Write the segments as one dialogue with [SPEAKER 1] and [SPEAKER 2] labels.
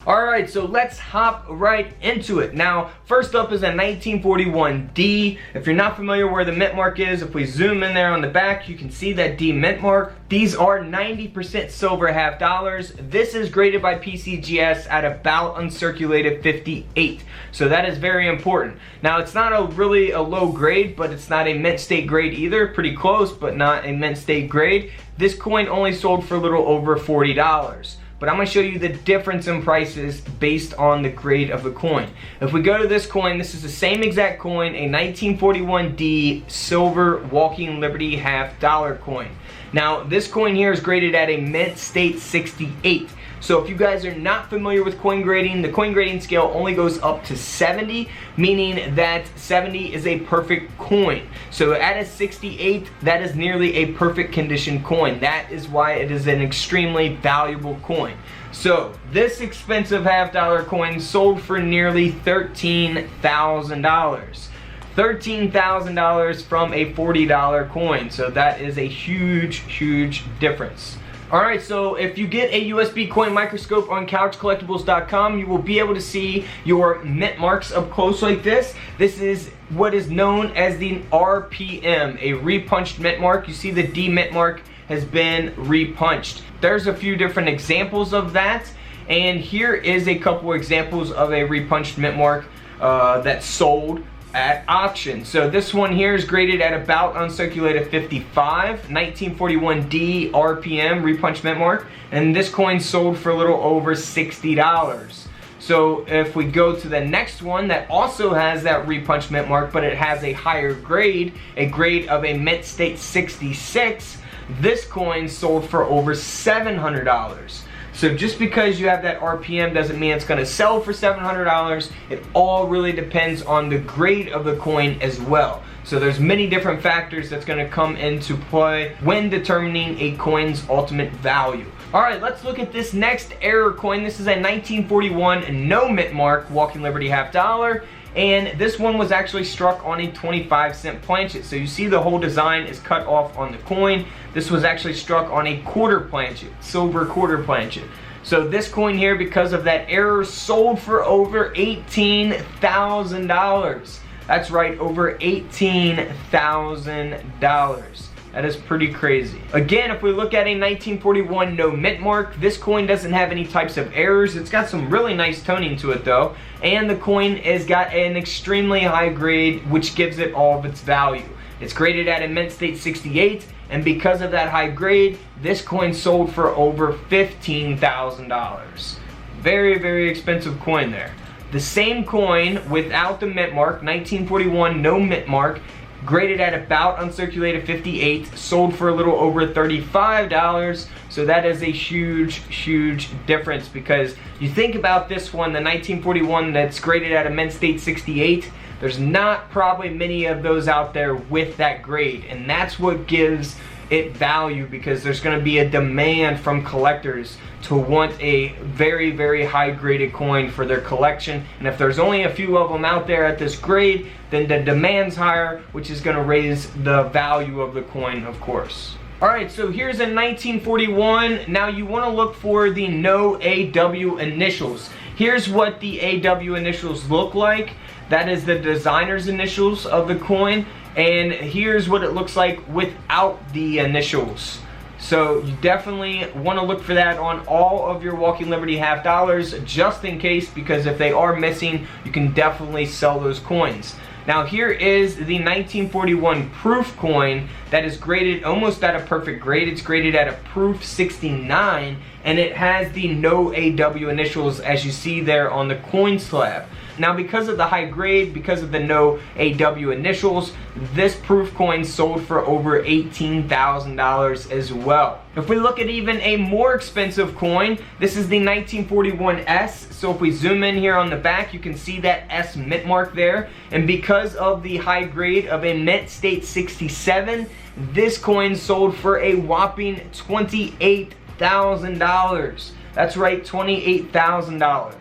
[SPEAKER 1] Alright, so let's hop right into it. Now, first up is a 1941D. If you're not familiar where the mint mark is, if we zoom in there on the back, you can see that D mint mark. These are 90% silver half dollars. This is graded by PCGS at about uncirculated 58. So that is very important. Now, it's not really a low grade, but it's not a mint state grade either. Pretty close, but not a mint state grade. This coin only sold for a little over $40. But I'm going to show you the difference in prices based on the grade of the coin. If we go to this coin, this is the same exact coin, a 1941D silver Walking Liberty half dollar coin. Now, this coin here is graded at a mint state 68. So if you guys are not familiar with coin grading, the coin grading scale only goes up to 70, meaning that 70 is a perfect coin. So at a 68, that is nearly a perfect condition coin. That is why it is an extremely valuable coin. So this expensive half dollar coin sold for nearly $13,000. $13,000 from a $40 coin. So that is a huge, huge difference. Alright, so if you get a USB coin microscope on couchcollectibles.com, you will be able to see your mint marks up close like this. This is what is known as the RPM, a repunched mint mark. You see the D mint mark has been repunched. There's a few different examples of that, and here is a couple examples of a repunched mint mark that's sold at auction. So this one here is graded at about uncirculated 55, 1941D RPM repunched mint mark, and this coin sold for a little over $60. So if we go to the next one that also has that repunched mint mark, but it has a higher grade, a grade of a mint state 66, this coin sold for over $700. So just because you have that RPM doesn't mean it's going to sell for $700. It all really depends on the grade of the coin as well. So there's many different factors that's going to come into play when determining a coin's ultimate value. Alright, let's look at this next error coin. This is a 1941 no mint mark Walking Liberty half dollar. And this one was actually struck on a 25-cent planchet. So you see the whole design is cut off on the coin. This was actually struck on a quarter planchet, silver quarter planchet. So this coin here, because of that error, sold for over $18,000. That's right, over $18,000. That is pretty crazy. Again, if we look at a 1941 no mint mark, this coin doesn't have any types of errors. It's got some really nice toning to it though. And the coin has got an extremely high grade, which gives it all of its value. It's graded at a mint state 68, and because of that high grade, this coin sold for over $15,000. Very, very expensive coin there. The same coin without the mint mark, 1941 no mint mark, graded at about uncirculated 58, sold for a little over $35. So that is a huge, huge difference, because you think about this one, the 1941 that's graded at a mint state 68, there's not probably many of those out there with that grade, and that's what gives it value, because there's going to be a demand from collectors to want a very, very high graded coin for their collection. And if there's only a few of them out there at this grade, then the demand's higher, which is going to raise the value of the coin, of course. Alright, so here's a 1941. Now you want to look for the no AW initials. Here's what the AW initials look like. That is the designer's initials of the coin. And here's what it looks like without the initials. So you definitely want to look for that on all of your Walking Liberty half dollars, just in case, because if they are missing, you can definitely sell those coins. Now here is the 1941 proof coin that is graded almost at a perfect grade. It's graded at a proof 69, and it has the no AW initials as you see there on the coin slab. Now because of the high grade, because of the no AW initials, this proof coin sold for over $18,000 as well. If we look at even a more expensive coin, this is the 1941 S. So if we zoom in here on the back, you can see that S mint mark there. And because of the high grade of a mint state 67, this coin sold for a whopping $28,000. That's right, $28,000.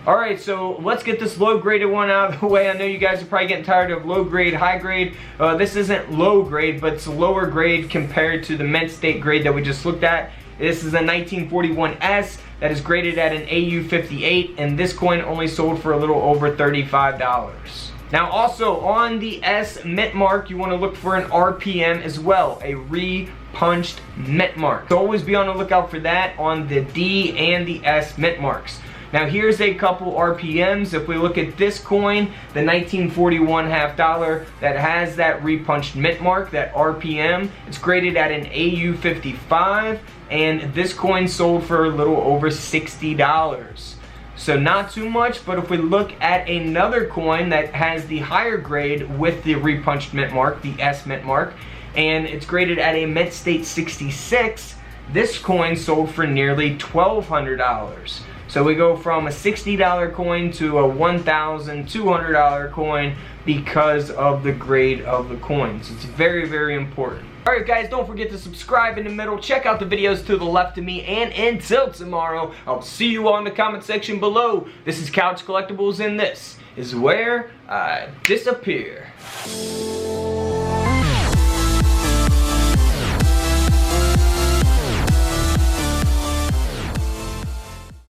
[SPEAKER 1] Alright, so let's get this low graded one out of the way. I know you guys are probably getting tired of low grade, high grade. This isn't low grade, but it's lower grade compared to the mint state grade that we just looked at. This is a 1941 S, that is graded at an AU58, and this coin only sold for a little over $35. Now also on the S mint mark, you want to look for an RPM as well, a re-punched mint mark. So always be on the lookout for that on the D and the S mint marks. Now here's a couple RPMs. If we look at this coin, the 1941 half dollar that has that repunched mint mark, that RPM, it's graded at an AU55, and this coin sold for a little over $60. So not too much, but if we look at another coin that has the higher grade with the repunched mint mark, the S mint mark, and it's graded at a mint state 66, this coin sold for nearly $1,200. So we go from a $60 coin to a $1,200 coin because of the grade of the coins. It's very, very important. Alright guys, don't forget to subscribe in the middle. Check out the videos to the left of me. And until tomorrow, I'll see you on the comment section below. This is Couch Collectibles, and this is where I disappear.